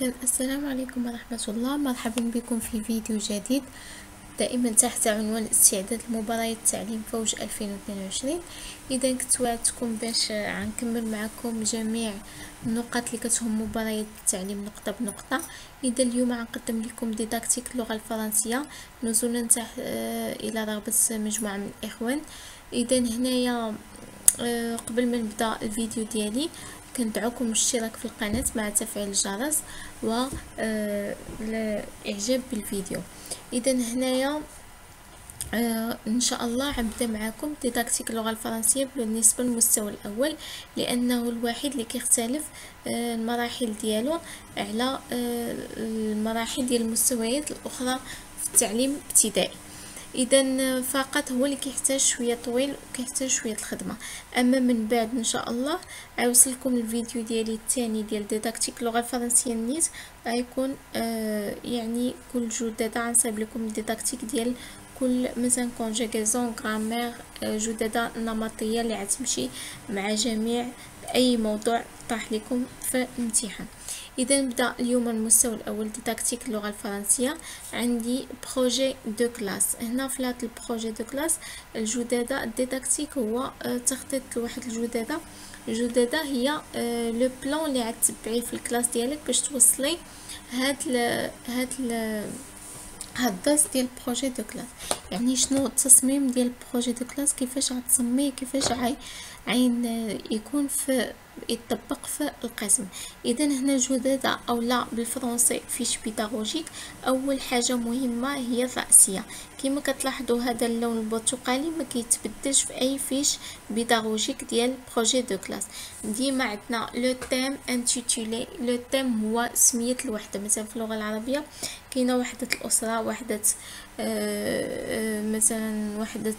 السلام عليكم ورحمة الله. مرحبا بكم في فيديو جديد دائما تحت عنوان استعداد لمباريات تعليم فوج 2022. اذا كنت وعدتكم باش غنكمل معكم جميع النقاط اللي كتهم مباريات التعليم نقطة بنقطة. اذا اليوم غنقدم لكم ديداكتيك اللغة الفرنسية نزولا تحت الى رغبة مجموعة من الاخوان. اذا هنايا قبل ما نبدا الفيديو ديالي كندعوكم الاشتراك في القناة مع تفعيل الجرس و الاعجاب بالفيديو. اذا هنايا ان شاء الله غنبدا معكم ديداكتيك اللغه الفرنسيه بالنسبه للمستوى الاول، لانه الوحيد اللي كيختلف المراحل ديالو على المراحل ديال المستويات الاخرى في التعليم الابتدائي. اذا فقط هو اللي كيحتاج شويه طويل وكيحتاج شويه الخدمه، اما من بعد ان شاء الله غيوصلكم الفيديو ديالي الثاني ديال ديداكتيك اللغه الفرنسيه النيت، غيكون يعني كل جدده غنصايب لكم الديداكتيك ديال كل مثلا كونجيغيزون غرامير جدده نمطيه اللي غتمشي مع جميع اي موضوع طاح لكم في الامتحان. اذا نبدا اليوم المستوى الاول ديداكتيك اللغه الفرنسيه. عندي بروجي دو كلاس. هنا في هذا البروجي دو كلاس الجدده الديداكتيك هو تخطيط لواحد الجدده هي لو بلان اللي غتبعيه في الكلاس ديالك باش توصلي هاد الدرس ديال بروجي دو كلاس. يعني شنو التصميم ديال بروجي دو كلاس، كيفاش غتصميه، كيفاش عين يكون في يطبق في القسم. اذا هنا جدده او لا بالفرنسي فيش بيداغوجيك. اول حاجه مهمه هي الرأسيه. كما كتلاحظوا هذا اللون البرتقالي ما كيتبدلش في اي فيش بيداغوجيك ديال بروجي دو كلاس. ديما عندنا لو تيم انتيتولي. لو تيم هو سميه الوحده. مثلا في اللغه العربيه كاينه وحده الاسره، وحده مثلا وحده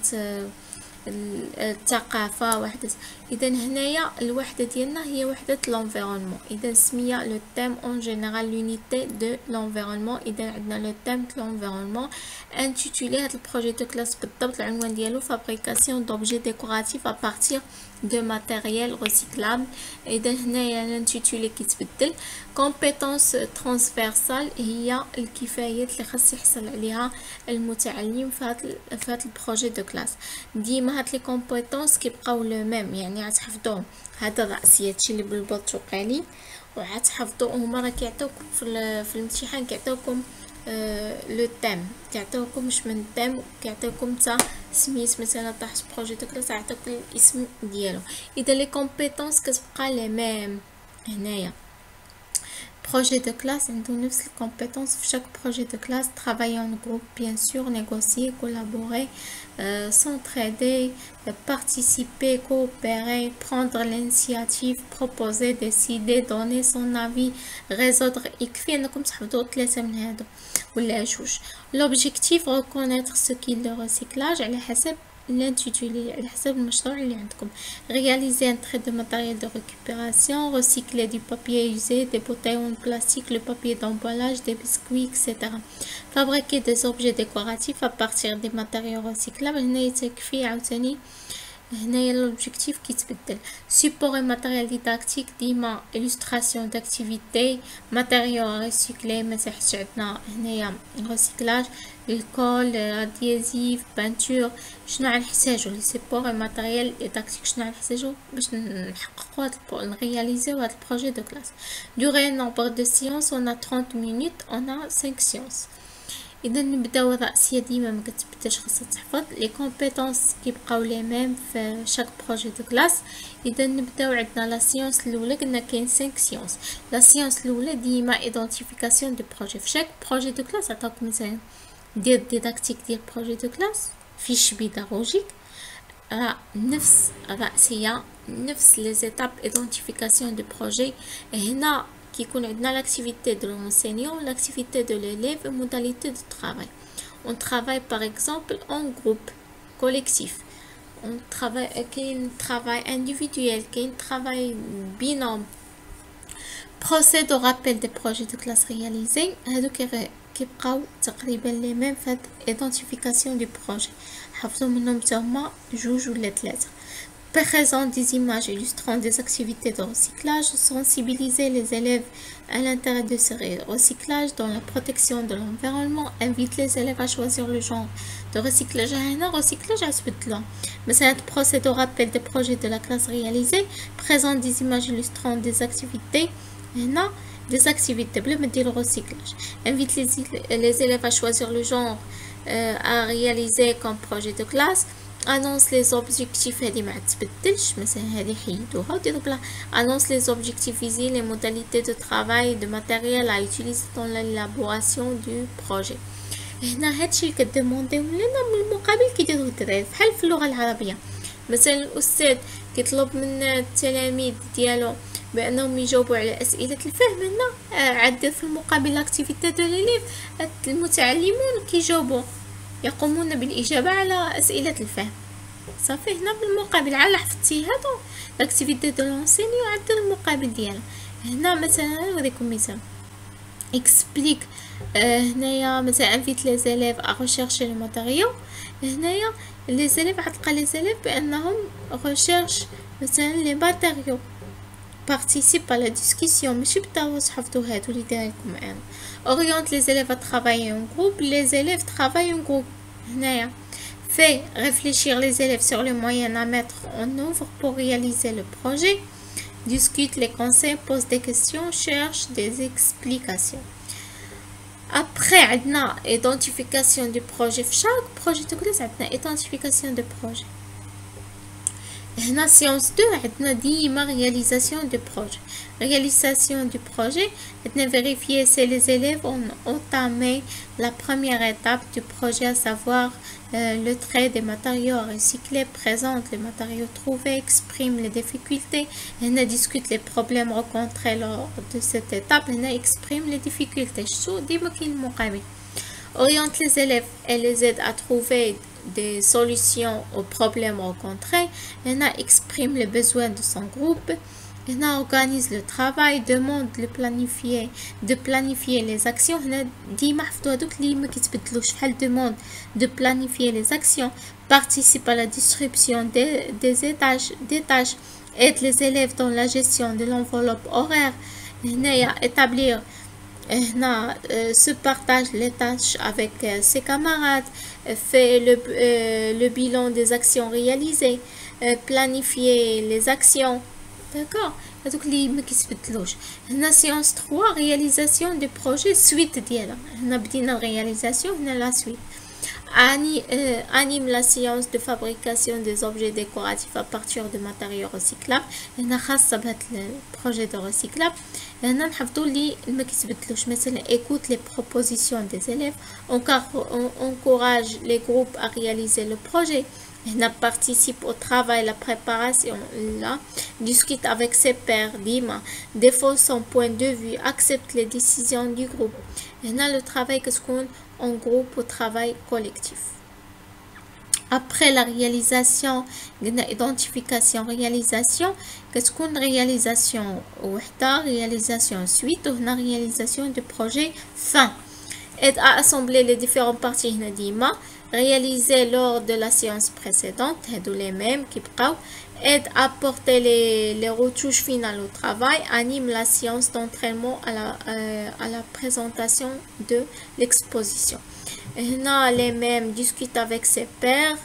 الثقافه، وحده. اذا هنايا الوحده ديالنا هي وحده لونفيرونمون. اذا سميه لو تيم اون جينيرال لونيتي دو لونفيرونمون. اذا عندنا لو تيم دو لونفيرونمون انتيتولي. هذا البروجي دو كلاس بالضبط العنوان ديالو فابريكاسيون دوبجي ديكوراتيف ا بارتير دو ماتيريال ريسيكلابل. اذا هنايا الانتيتولي كيتبدل. كومبيتونس ترانسفيرسال هي الكفايات اللي خاص يحصل عليها المتعلم في هذا البروجي دو كلاس. ديما هاد لي كومبيتونس كيبقاو لو ميم، يعني غتحفظوهم. هذا الرأسي هادشي اللي بالبرتقالي وغتحفظوا. هما راه كيعطيوكم في الامتحان كيعطيوكم لو تيم، كيعطيوكم مش من التيم، كيعطيوكم حتى سميت مثلا تحت بروجي دو كلاس عطاك الاسم ديالو. اذا لي كومبيتونس كتبقى لي ميم. هنايا projet de classe عندو نفس الكومبيتونس في chaque projet de classe. travailler en groupe, bien sûr, négocier, collaborer, s'entraider, participer, coopérer, prendre l'initiative, proposer, décider, donner son avis, résoudre. يكفي انكم تحفظوا 3 من هادو ولا جوج. l'objectif reconnaître ce qui le recyclage على حسب l'intitulé على حسب المشروع اللي عندكم. réaliser un trait de matériel de récupération, recycler du papier usé, des bouteilles en plastique, le papier d'emballage, des biscuits, etc. fabriquer des objets décoratifs à partir des matériaux recyclables. هنا يتكفي عاوتاني هنايا l'objectif كيتبدل. support et matériel didactique ديما illustration d'activité, matériaux recyclés. مثلا عندنا هنايا recyclage الكول، adhésif، peinture. شنو غنحتاجو لي support et matériel didactique، شنو غنحتاجو باش نحققوا نرياليزيو هاد البروجي دو كلاس. durée nombre de séances on a 30 minutes, on a 5 séances. اذا نبداو الرأسيه ديما ما كتبدلش، خاصها تحفظ. لي كومبيتونس كيبقاو لي ميم في شاك بروجي دو كلاس. اذا نبداو عندنا لا سيونس الاولى. قلنا كاين 5 سيونس. لا سيونس الاولى ديما ايدونتيفيكاسيون دو بروجي. في شاك بروجي دو كلاس عطاكم مثلا دير ديداكتيك ديال بروجي دو كلاس فيش بيداغوجيك، نفس الرأسيه نفس لي زيتاب ايدونتيفيكاسيون دو بروجي. هنا كيكون عندنا l'activité de l'enseignant, l'activité de l'élève et modalité de travail. On travaille par exemple en groupe collectif. On travaille كاين travail individuel, كاين travail binôme. procède au rappel des projets de classe réalisés. هادو كيبقاو تقريبا لي ميم في identification du projet. حفظوا منهم حتى هما جوج ولا 3. Présente des images illustrant des activités de recyclage, sensibiliser les élèves à l'intérêt de ce recyclage dans la protection de l'environnement, invite les élèves à choisir le genre de recyclage. هنا recyclage عجبتلهم مثلا procède au rappel des projets de la classe réalisés, présente des images illustrant des activités. هنا des activités بلا ما دير recyclage, invite les élèves à choisir le genre à réaliser comme projet de classe. Annonce les objectifs هذه ما تبدلش مثلا هذه حيدوها وديروا بلا annonce les objectifs visés, les modalités de travail de matériel à utiliser dans l'élaboration du projet. هنا هادشي اللي كديمونديو لنا من المقابل كيديروه الدراري بحال في اللغه العربيه. مثلا الاستاذ كيطلب من التلاميذ ديالو بانهم يجاوبوا على اسئله الفهم. هنا عاد في المقابل اكتيفيتي دو ليليف المتعلمون كيجاوبوا يقومون بالإجابة على أسئلة الفهم. صافي هنا بالمقابل على حفظتي هادو لاكتيفيتي دو لونسينيو عندنا المقابل ديالها. هنا مثلا نوريكم مثال explique. هنايا مثلا invite les élèves à rechercher les matériaux. هنايا les élèves غتلقى les élèves بأنهم recherche مثلا les matériaux. participe à la discussion ماشي بالضرورة حفظوا هادو اللي دايركم معانا. oriente les élèves à travailler en groupe. les élèves travaillent en groupe. هنايا fait réfléchir les élèves sur les moyens à mettre en œuvre pour réaliser le projet. discute les concepts, pose des questions, cherche des explications. après عندنا identification du projet. في chaque projet de classe عندنا identification de projet. هنا séance 2 عندنا ديما réalisation du projet. réalisation du projet عندنا vérifier si les élèves ont entamé la première étape du projet, à savoir le trait des matériaux recyclés, présente les matériaux trouvés, exprime les difficultés. هنا discute les problèmes rencontrés lors de cette étape. هنا exprime les difficultés. شو ديما كاين المقابل. oriente les élèves et les aide à trouver des solutions aux problèmes rencontrés. هنا exprime les besoins de son groupe. هنا organise le travail, demande de planifier les actions. هنا ديما حفظوا هذوك اللي ما كيتبدلوش بحال demande de planifier les actions. participe à la distribution des tâches, aide les élèves dans la gestion de l'enveloppe horaire. هنايا établir هنا se partage les tâches avec ses camarades, fait le bilan des actions réalisées, planifier les actions. d'accord هذوك اللي ما كيتبدلوش. هنا séance 3 réalisation du projet, suite ديالها. هنا بدينا réalisation, هنا la suite. anime la séance de fabrication des objets décoratifs à partir de matériaux recyclables. هنا خاصة بهاد البروجي دو recyclable. هنا نحفظوا اللي ما كيتبدلوش. مثلا écoute les propositions des élèves, encourage les groupes à réaliser le projet. هنا participe au travail, la préparation là, discute avec ses pairs ديما, défend son point de vue, accepte les décisions du groupe. هنا le travail كتكون en groupe au travail collectif. après la réalisation قلنا identification réalisation كتكون réalisation وحده, réalisation suite, وهنا réalisation du projet fin. aide à assembler les différentes parties هنا ديما réalisé lors de la séance précédente, هادو les mêmes qui بقاو. aide à porter les retouches finales au travail, anime la séance d'entraînement à la présentation de l'exposition. هنا les mêmes, discute avec ses pairs,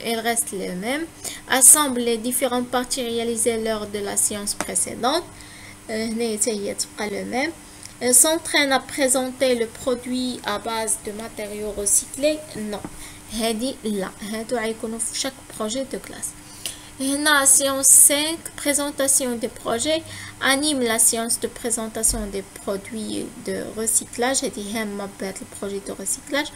elles restent les mêmes. assemble les différentes parties réalisées lors de la séance précédente, هنا هي تبقى le même. s'entraîne à présenter le produit à base de matériaux recyclés. non هادي لا, هادو غيكونوا في chaque projet de classe. هنا séance 5 présentation des projets, anime la séance de présentation des produits de recyclage. هادي هامة بهاد البروجي de recyclage.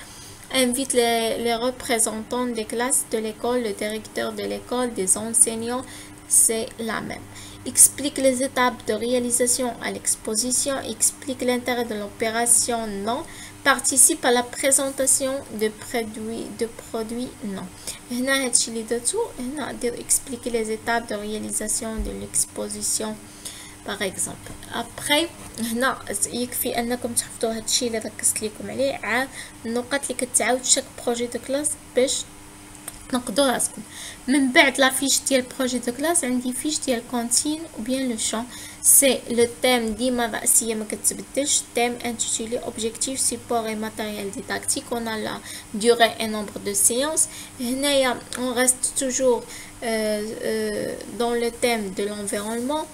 invite les représentants des classes de l'école, le directeur de l'école, des enseignants, c'est la même. explique les étapes de réalisation à l'exposition, explique l'intérêt de l'opération. non participe à la présentation de produits. non هنا هادشي اللي درتو. هنا دير expliquer les étapes de réalisation de l'exposition par exemple. après هنا يكفي انكم تحفظوا هادشي اللي ركزت لكم عليه. النقط اللي كتعاود شاك بروجي دو كلاس باش تنقدوا راسكم. من بعد لا فيش ديال بروجي دو كلاس عندي فيش ديال كونتين ou bien le champ. سي لو تيم ديما رئيسيه ما كتبدلش. تيم انتيتولي اوبجيكتيف سيبور اي ماتيريال ديداكتيك. اون لا durée et nombre de séances. هنايا on reste toujours dans le thème de l'environnement.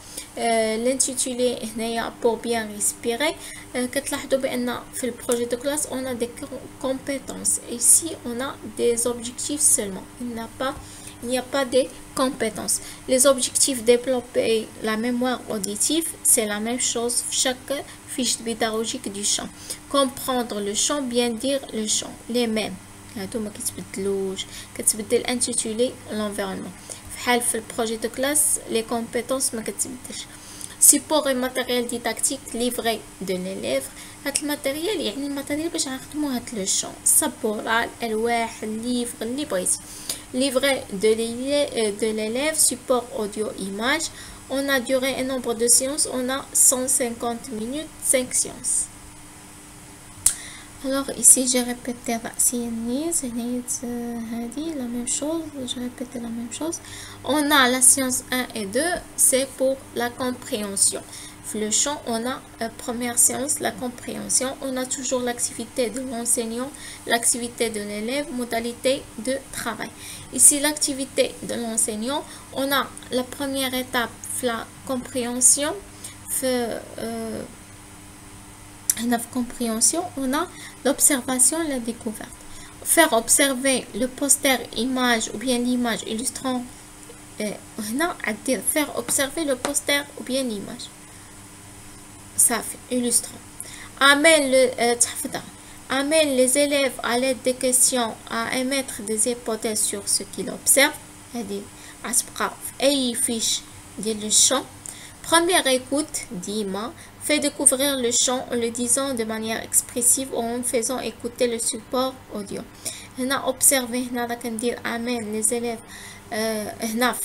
l'intitulé هنايا pour bien respirer. كتلاحظوا بان في البروجي دو كلاس on a des compétences. Ici on a des objectifs seulement. Il n'y a pas de compétences. Les objectifs développer la mémoire auditive, c'est la même chose chaque fiche pédagogique du champ. Comprendre le champ, bien dire le champ, les mêmes. هادو ما كتبدلوش. كتبدل intitulé l'environnement. فحال في البروجي دو كلاس les compétences ما كتبدلش. support et matériel didactique livré de l'élève. هاد الماتيريال يعني الماتيريال باش نخدمو هاد لو شون. السبوره، الالواح، الليفر اللي بغيتي. livré de l'élève, support audio image. On a durée et nombre de séances, on a 150 minutes, 5 séances. Alors ici j'ai répété la même chose, je répète la même chose. On a la séance 1 et 2, c'est pour la compréhension. Le champ, on a première séance, la compréhension. On a toujours l'activité de l'enseignant, l'activité de l'élève, modalité de travail. Ici, l'activité de l'enseignant, on a la première étape, la compréhension. On a l'observation, la découverte. Faire observer le poster image ou bien l'image illustrant. Faire observer le poster ou bien l'image. Ça fait illustrant. Amène les élèves à l'aide des questions à émettre des hypothèses sur ce qu'ils observent. Fiche le champ. Première écoute, Dima fait découvrir le champ en le disant de manière expressive ou en faisant écouter le support audio. On a observé, amène les élèves,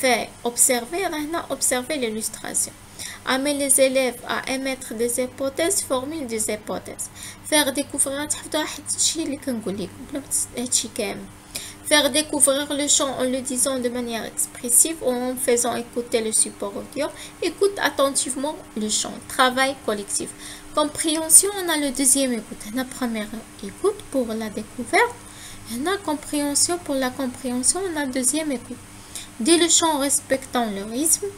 fait observer, observer l'illustration. Amène les élèves à émettre des hypothèses, formule des hypothèses. Faire découvrir Faire découvrir le champ en le disant de manière expressive ou en faisant écouter le support audio. Écoute attentivement le champ. Travail collectif. Compréhension, on a le deuxième écoute. La première écoute pour la découverte. On a compréhension pour la compréhension. On a deuxième écoute. Dis le champ en respectant le rythme.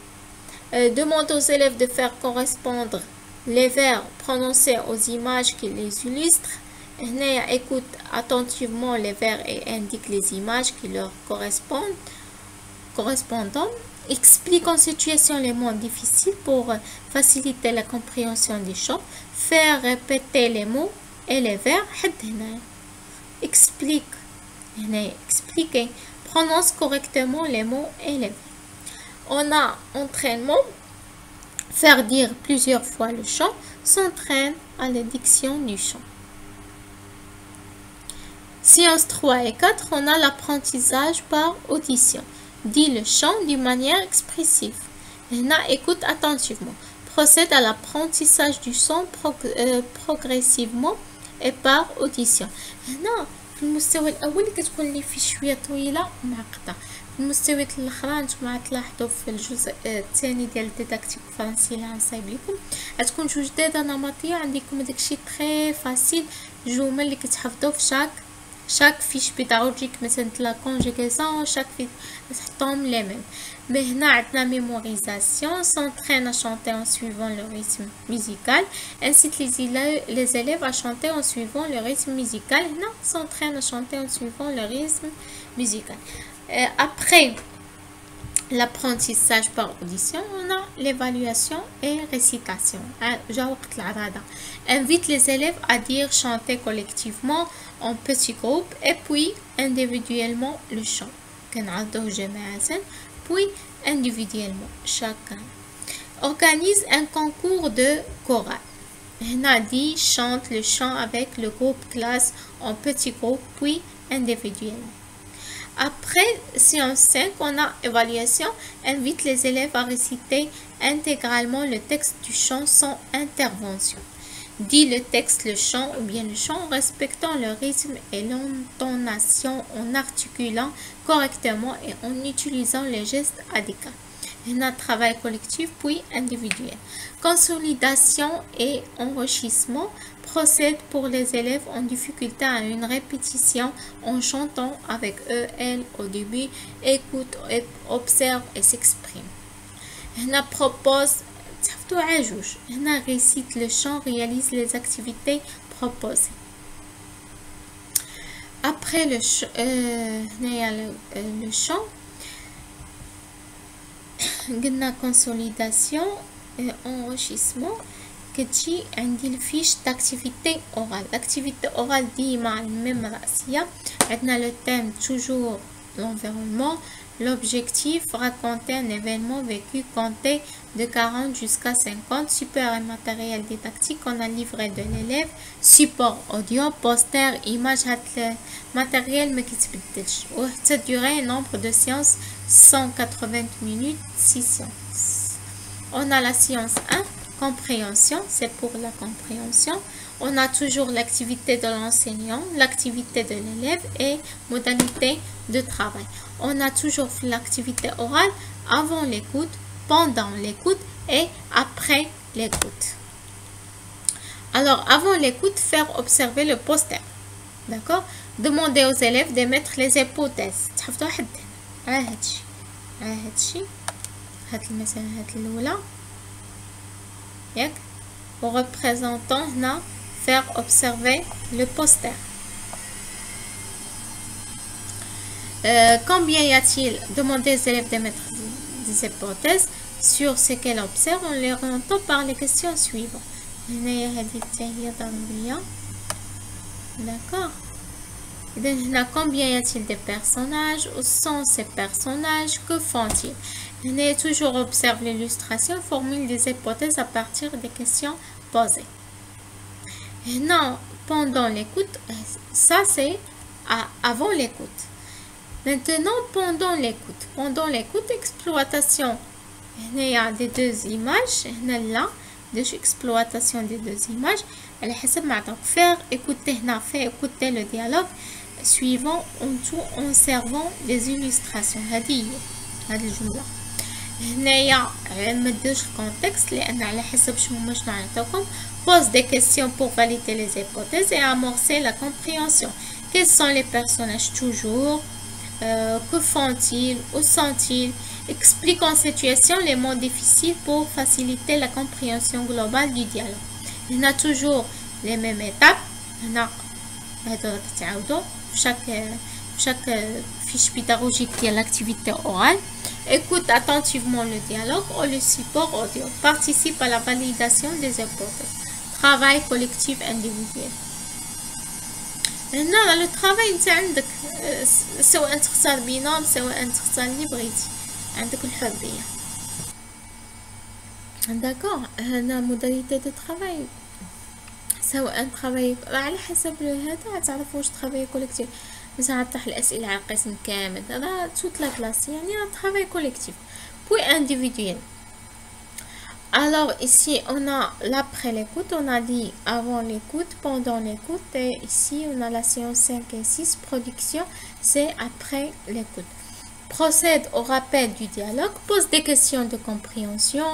Demande aux élèves de faire correspondre les verbes prononcés aux images qui les illustrent. Écoute attentivement les verbes et indique les images qui leur correspondent. Explique en situation les mots difficiles pour faciliter la compréhension des champs. Faire répéter les mots et les verbes. Expliquer. Prononce correctement les mots et les verbes. On a entraînement. Faire dire plusieurs fois le chant. S'entraîne à la diction du chant. Séance 3 et 4, on a l'apprentissage par audition. Dis le chant d'une manière expressive. Écoute attentivement. Procède à l'apprentissage du son progressivement et par audition. في المستوى الاول كتكون لي في شويه طويله ومعقده. في المستويات الاخرى نتوما تلاحظوا في الجزء الثاني ديال الديداكتيك الفرنسي اللي غنصايب لكم غتكون جوجداده نمطيه عندكم داكشي تري فاسيل. الجمل اللي كتحفظوا في chaque fiche pédagogique مثلا la conjugaison chaque fiche تحطهم les mêmes. Mais هنا عندنا mémorisation, s'entraîne à chanter en suivant le rythme musical, incite les élèves à chanter en suivant le rythme musical. هنا s'entraîne à chanter en suivant le rythme musical. Après l'apprentissage par audition, on a l'évaluation et récitation. Invite les élèves à dire chanter collectivement en petits groupes et puis individuellement le chant. Puis individuellement chacun. Organise un concours de chorale. Dit chante le chant avec le groupe classe en petits groupes puis individuellement. Après séance 5, on a évaluation. Invite les élèves à réciter intégralement le texte du chant sans intervention. Dit le texte, le chant ou bien le chant en respectant le rythme et l'intonation, en articulant correctement et en utilisant les gestes adéquats. Un travail collectif puis individuel. Consolidation et enrichissement procède pour les élèves en difficulté à une répétition en chantant avec eux, elles au début, écoute, observe et s'exprime. On propose on récite le chant, réalise les activités proposées. Après le chant, قلنا consolidation et enrichissement كتجي عندي الفيش d'activité orale. L'activité orale ديما الميم رأسية. عندنا le thème toujours l'environnement. L'objectif, raconter un événement vécu, compter de 40 jusqu'à 50. Support et matériel didactique, on a livré de l'élève. Support audio, poster, image, matériel mais qui se durée, nombre de séances 180 minutes, 6 séances. On a la séance 1, compréhension, c'est pour la compréhension. On a toujours l'activité de l'enseignant, l'activité de l'élève et modalité de travail. On a toujours l'activité orale avant l'écoute, pendant l'écoute et après l'écoute. Alors, avant l'écoute, faire observer le poster. D'accord? Demander aux élèves de mettre les hypothèses. تحفظوا واحد على هادشي هاد المسألة هاد الأولى ياك représentant هنا faire observer le poster. Combien y a-t-il? Demander aux élèves de mettre des hypothèses sur ce qu'elles observent en les orientant par les questions suivantes. D'accord. Combien y a-t-il de personnages? Où sont ces personnages? Que font-ils? Toujours observe l'illustration, formule des hypothèses à partir des questions posées. Non, pendant l'écoute, ça c'est avant l'écoute. Maintenant, pendant l'écoute, exploitation. Il y a des deux images. Là, exploitation des deux images. Faire écouter, faire écouter le dialogue suivant en servant des illustrations. هذه الجملة. هنايا ما نديروش الكونتكست لأن على حسب شنو نعطيكم. Pose des questions pour valider les hypothèses et amorcer la compréhension. Quels sont les personnages toujours? Que font-ils? Où sont-ils? Explique en situation les mots difficiles pour faciliter la compréhension globale du dialogue. Il y a toujours les mêmes étapes. Chaque fiche pédagogique qui a l'activité orale. Écoute attentivement le dialogue ou le support audio. Participe à la validation des hypothèses. Travail collectif individuel. هنا لو ترافاي انت عندك سواء تختار بينوم سواء تختار اللي بغيتي عندك الحريه. داكوغ هنا موداليتي دو ترافاي سواء ترافاي على حسب هذا تعرفوا واش ترافاي كوليكتيف. مثلا طرح الاسئله على القسم كامل هذا توت لا كلاس يعني ترافاي كوليكتيف. بوي individuel. Alors ici on a l'après l'écoute, on a dit avant l'écoute, pendant l'écoute et ici on a la séance 5 et 6, production, c'est après l'écoute. Procède au rappel du dialogue, pose des questions de compréhension,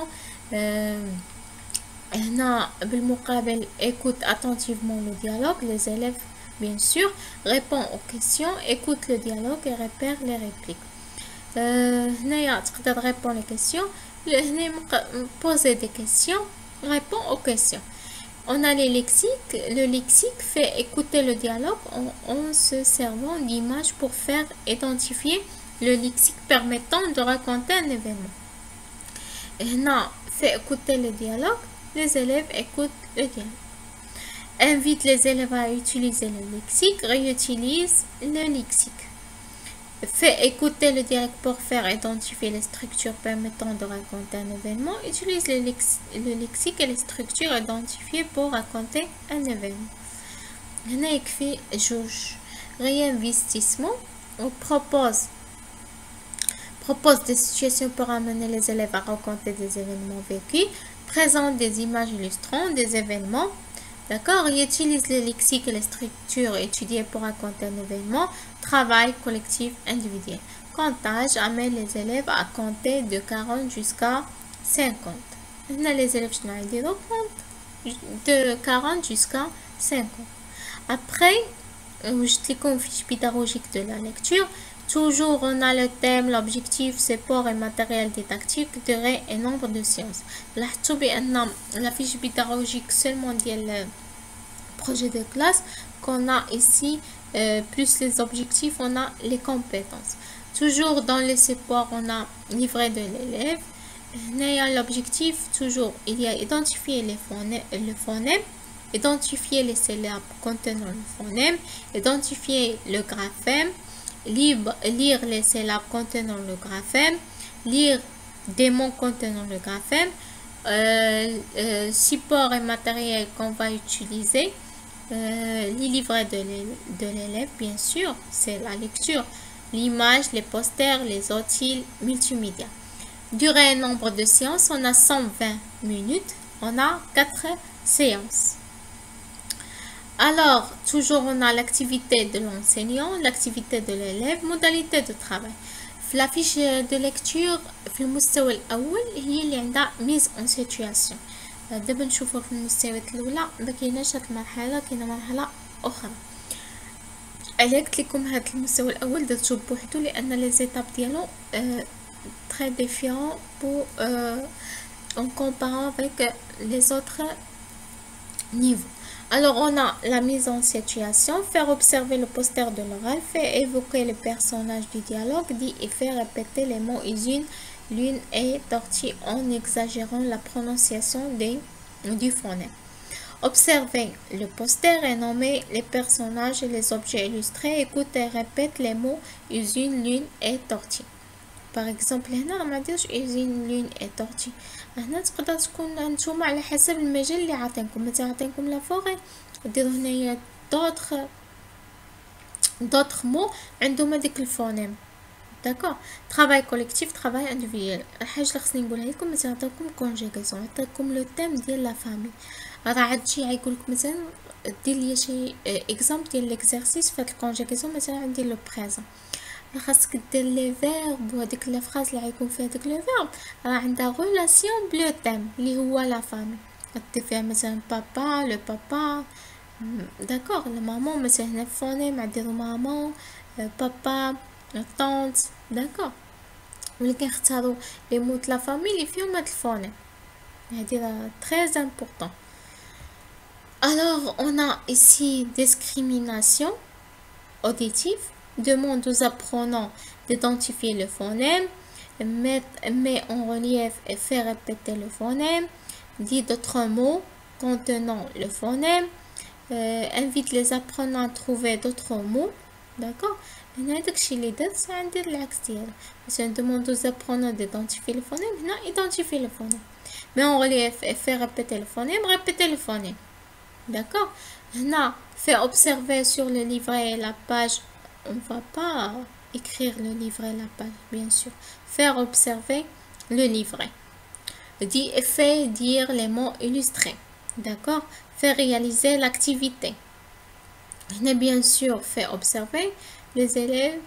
écoute attentivement le dialogue, les élèves bien sûr, répond aux questions, écoute le dialogue et repère les répliques. Tu répondre les questions. Poser des questions, répond aux questions. On a les lexiques. Le lexique fait écouter le dialogue en se servant d'images pour faire identifier le lexique permettant de raconter un événement. Non, fait écouter le dialogue. Les élèves écoutent le dialogue. Invite les élèves à utiliser le lexique. Réutilise le lexique. Fait écouter le dialogue pour faire identifier les structures permettant de raconter un événement. Utilise le lexique et les structures identifiées pour raconter un événement. هنا يكفي جوج. Réinvestissement. On propose des situations pour amener les élèves à raconter des événements vécus. Présente des images illustrant des événements. D'accord, il utilise le lexique et les structures étudiées pour raconter un événement. Travail collectif individuel. Comptage amène les élèves à compter de 40 jusqu'à 50. Là, les élèves de 40 jusqu'à 50. Après, je clique en fiche pédagogique de la lecture. Toujours, on a le thème, l'objectif, support et matériel didactique, durée et nombre de séances. La fiche pédagogique seulement dit le projet de classe qu'on a ici, plus les objectifs, on a les compétences. Toujours dans le support, on a livret de l'élève. L'objectif, toujours, il y a identifier le phonème, identifier les syllabes contenant le phonème, identifier le graphème, lire les syllabes contenant le graphème, lire des mots contenant le graphème, support et matériel qu'on va utiliser, les livrets de l'élève, bien sûr, c'est la lecture, l'image, les posters, les outils multimédia. Durée et nombre de séances, on a 120 minutes, on a 4 séances. Alors, toujours on a l'activité de l'enseignant, l'activité de l'élève, modalité de travail. في la fiche de lecture في المستوى الأول هي اللي عندها mise en situation. دابا نشوفوا في المستويات الأولى ما كايناش هاد المرحلة، كاينة مرحلة أخرى. على قلت لكم هاد المستوى الأول درتو بوحدو لأن لي زيتاب ديالو très différent pour en comparant avec les autres niveaux. Alors, on a la mise en situation, faire observer le poster de l'oral, faire évoquer les personnages du dialogue, dit et faire répéter les mots usine, lune et tortue en exagérant la prononciation du phonème. Observer le poster et nommer les personnages et les objets illustrés. Écoute et répète les mots usine, lune et tortue. Par exemple, هنا ما نديرش usine لون et tortue. هنا تقدر تكون نتوما على حسب المجال اللي عاطينكم. مثلا عاطينكم لا فوري ديروا هنايا d'autres mots عندهم هذيك الفونيم. داكور. travail collectif, travail individuel. الحاجه اللي خصني نقولها لكم مثلا عطاكم كونجيغاسيون، عطاكم لو تيم ديال لا فامي، راه عاد شي يقول لك مثلا دير لي شي اكزامبل ديال ليكزارسيس في هاد الكونجيغاسيون. مثلا عندي لو بريزون، خاصك دير لي فيرب وهاديك لا فراز اللي غيكون فيها داك لو فيرب راه عندها ريلاسيون بلو تيم اللي هو لا فامي. غدير فيها مثلا بابا، لو بابا، داكوغ. لا مامون مثلا هنا فونيم غنديرو مامون، بابا، طونت، داكوغ. ملي كنختارو لي موت لا فامي اللي فيهم هاد الفونيم هادي راه très important. Alors on a ici discrimination auditive. Demande aux apprenants d'identifier le phonème, met en relief et fait répéter le phonème, dit d'autres mots contenant le phonème, invite les apprenants à trouver d'autres mots. D'accord. هنا داكشي اللي درت غندير العكس ديالو. مثلا demande aux apprenants d'identifier le phonème، هنا identifier le phonème. met en relief et fait répéter le phonème, répéter le phonème. D'accord. هنا fait observer sur le livret et la page. On ne va pas écrire le livret, la page, bien sûr. Faire observer le livret. Dit et fait dire les mots illustrés. D'accord. Faire réaliser l'activité. Bien sûr, fait observer. Les élèves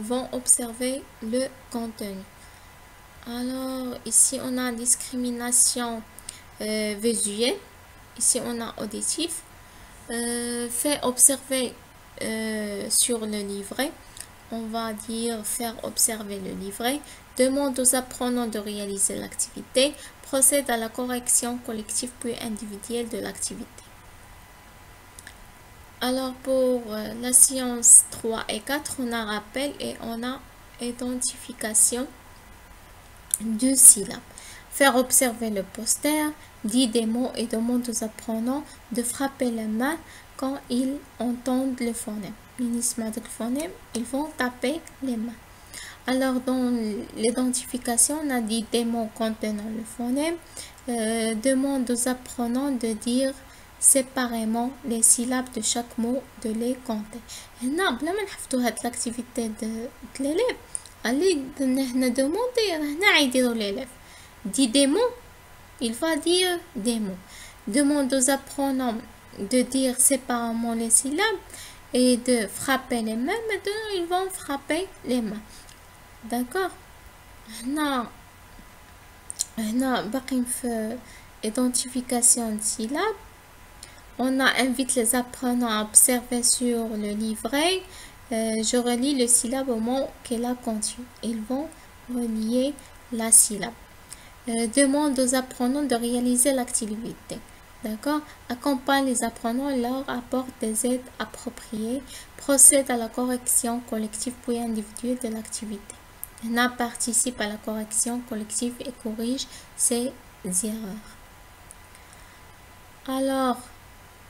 vont observer le contenu. Alors, ici, on a discrimination visuelle. Ici, on a auditif. Fait observer sur le livret. On va dire faire observer le livret. Demande aux apprenants de réaliser l'activité. Procède à la correction collective puis individuelle de l'activité. Alors pour la séance 3 et 4, on a rappel et on a identification de syllabes. Faire observer le poster, dit des mots et demande aux apprenants de frapper les mains quand ils entendent le phonème. Le phonème, ils vont taper les mains. Alors dans l'identification, on a dit des mots contenant le phonème, demande aux apprenants de dire séparément les syllabes de chaque mot, de les compter. هنا بلا ما نحفظوا هاد l'activité de l'élève اللي هنا دوموندي هنا عيديروا l'élève dit des mots il va dire des mots. Demande aux apprenants de dire séparément les syllabes et de frapper les mains. Maintenant, ils vont frapper les mains. D'accord. هنا باقي في identification de syllabes. On invite les apprenants à observer sur le livret. Je relis le syllabe au mot qu'elle a contenu. Ils vont relier la syllabe. Demande aux apprenants de réaliser l'activité. D'accord. Accompagne les apprenants et leur apporte des aides appropriées. Procède à la correction collective puis individuelle de l'activité. Hna participe à la correction collective et corrige ses erreurs. Alors,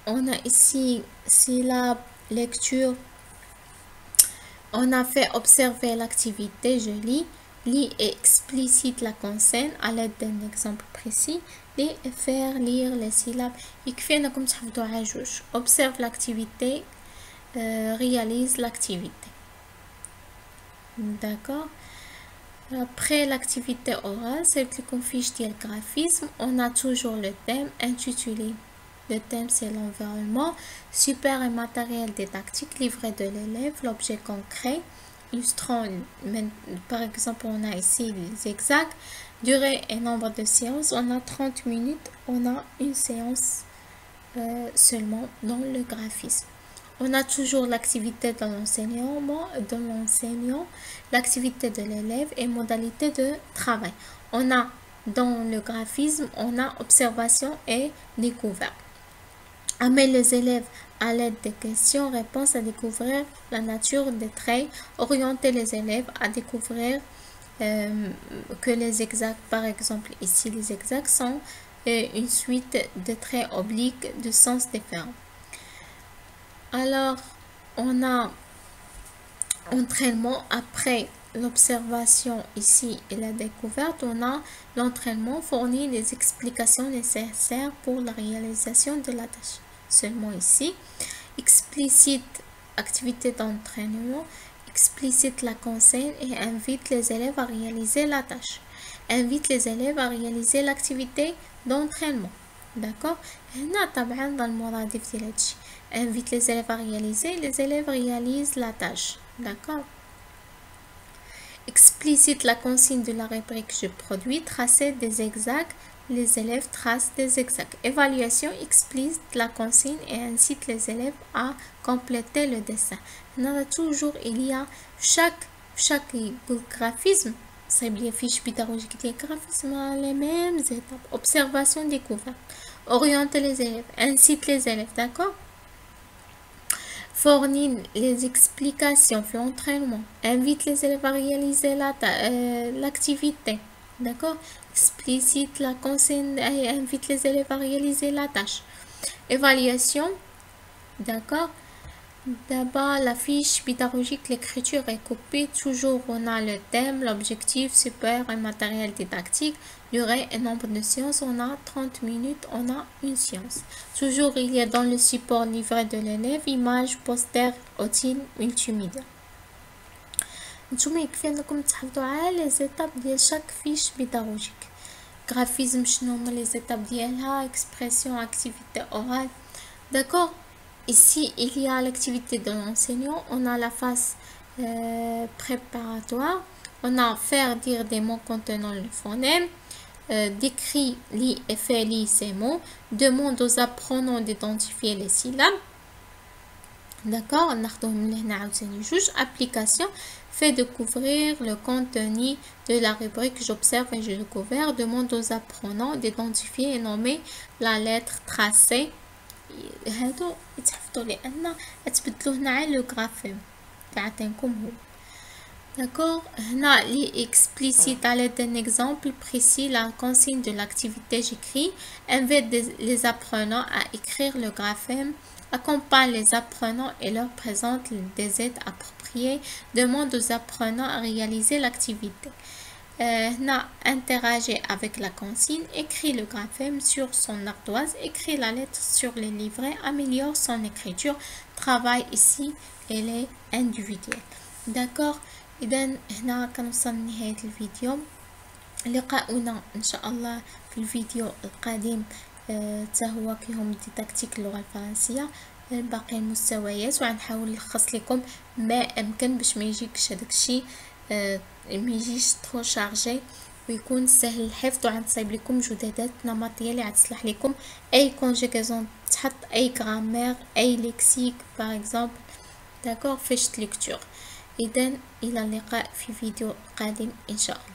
on a ici syllabe, lecture. On a fait observer l'activité, je lis. Lis et explicite la consigne à l'aide d'un exemple précis. Lis et faire lire les syllabes. Observe l'activité, réalise l'activité. D'accord. Après l'activité orale, c'est qu'on fiche le graphisme. On a toujours le thème intitulé. Le thème, c'est l'environnement. Support et matériel didactique, livret de l'élève, l'objet concret. Illustrant, par exemple, on a ici les exacts. Durée et nombre de séances. On a 30 minutes. On a une séance seulement dans le graphisme. On a toujours l'activité de l'enseignant, l'activité de l'élève et modalité de travail. On a dans le graphisme, on a observation et découverte. Amener les élèves à l'aide des questions-réponses à découvrir la nature des traits. Orienter les élèves à découvrir que les exacts, par exemple ici les exacts sont une suite de traits obliques de sens différents. Alors, on a entraînement après l'observation ici et la découverte. On a l'entraînement fournit les explications nécessaires pour la réalisation de la tâche. Seulement ici, explicite activité d'entraînement, explicite la consigne et invite les élèves à réaliser la tâche. Invite les élèves à réaliser l'activité d'entraînement. D'accord. هنا طبعا dans المرادف ديال هادشي. Invite les élèves à réaliser, les élèves réalisent la tâche. D'accord. Explicite la consigne de la rubrique je produis, tracer des exacts, les élèves tracent des exacts. Évaluation explicite la consigne et incite les élèves à compléter le dessin. Là, toujours il y a chaque graphisme, c'est bien fiche pédagogique des graphismes, les mêmes étapes. Observation, découverte. Orienter les élèves, incite les élèves, d'accord. Fournit les explications, fait entraînement, invite les élèves à réaliser l'activité, d'accord. Explicite la consigne et invite les élèves à réaliser la tâche. Évaluation, d'accord. D'abord, la fiche pédagogique, l'écriture est copiée. Toujours, on a le thème, l'objectif, support et matériel didactique. Durée et nombre de séances, on a 30 minutes, on a une séance. Toujours, il y a dans le support livret de l'élève, images, posters, outils multimédia. نتوما يكفي انكم تحفظوا على لي زيتاب ديال شاك فيش بيداغوجيك. graphisme شنو هما لي زيتاب ديالها, expression, activité orale. D'accord. Ici, il y a l'activité de l'enseignant. On a la phase préparatoire. On a faire dire des mots contenant le phonème. Décrit, lit et fait lire ces mots. Demande aux apprenants d'identifier les syllabes. D'accord. Application fait découvrir le contenu de la rubrique j'observe et je découvre. Demande aux apprenants d'identifier et nommer la lettre tracée. هادو يتحفظوا لان تبدلوا هنا على لو غرافيم تعطيكم هو. D'accord. هنا لي explicite à l'aide d'un exemple précis la consigne de l'activité. J'écris. Invite les apprenants à écrire le graphème. Accompagne les apprenants et leur présente des aides appropriées. Demande aux apprenants à réaliser l'activité. Interagir avec la consigne, écrit le graphème sur son ardoise, écrit la lettre sur les livrets, améliore son écriture, travaille ici, elle est individuelle. D'accord. إذا هنا كنوصل لنهاية الفيديو. لقاؤنا ان شاء الله في الفيديو القادم هو كيهم ديداكتيك اللغة الفرنسية باقي المستويات، وغنحاول نلخص لكم ما امكن باش ما يجيكش هذاك الشيء ما يجيش ترو شارجي ويكون سهل الحفظ، وغنصايب لكم جدادات نمطيه اللي غتصلح لكم اي كونجيغاسيون تحط، اي غرامير، اي ليكسيك باغ اكزومبل، داكوغ، فيش ليكتور. اذا الى اللقاء في فيديو قادم ان شاء الله.